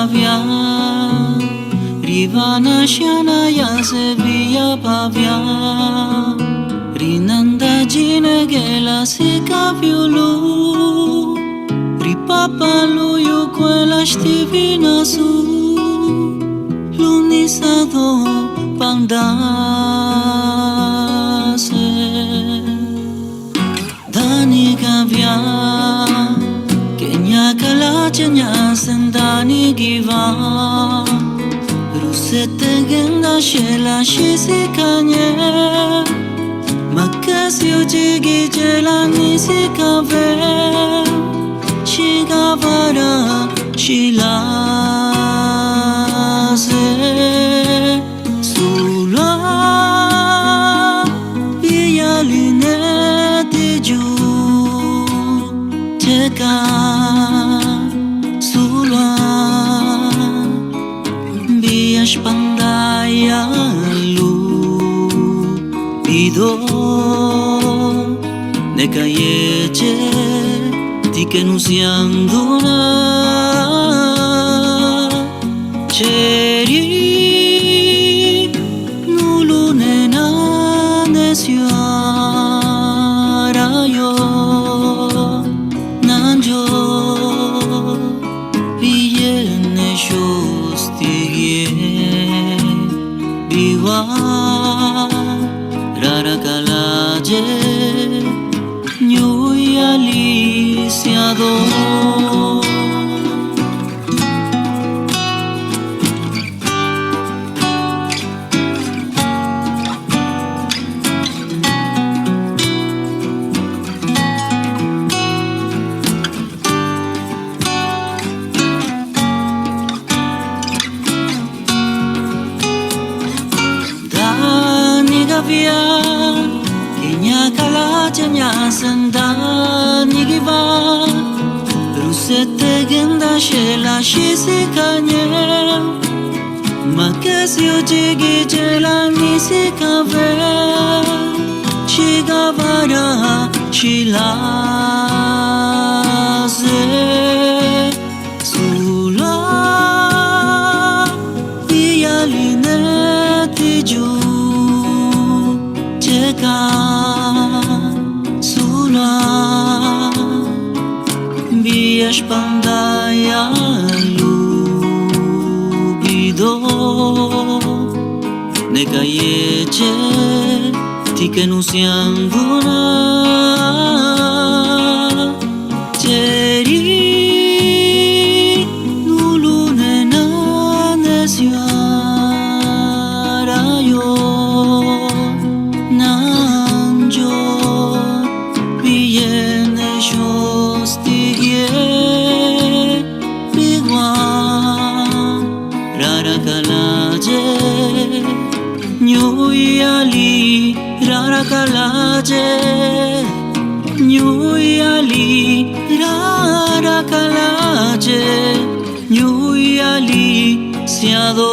via Rivana shana ya se via pavia Rinanda jine gela sika violu Ripapa lu yu quella stivina su Lunisado pandase Dani cavia Kenya kalachanya sendani giva Rusete genda shela shisikanye Makasio jigi jela nisikave Shigavara shilase Sula biyaline tiju Teka Sula biyash pandaya lu Pido Neka yeche Dikenusianduna Cheri Nulunena Nesyarayo Nanjo Viyene shostigye Biwa Rarakalaje Nyui aliciado Dani gavia Kenya kalachanya sandani giva Rusete genda shela shisikanye Makasio jigi jela nisikave Shigavara shilase Sula biyaline tiju Cheka Sula biyash pandaya lubido Neka yeche tikenusianduna Cheri nulunena nesyarayo Nanjo Viyene shostigye Bigwa Rarakalaje Nyui ali Rarakalaje Nyui ali Rarakalaje Nyui ali Siado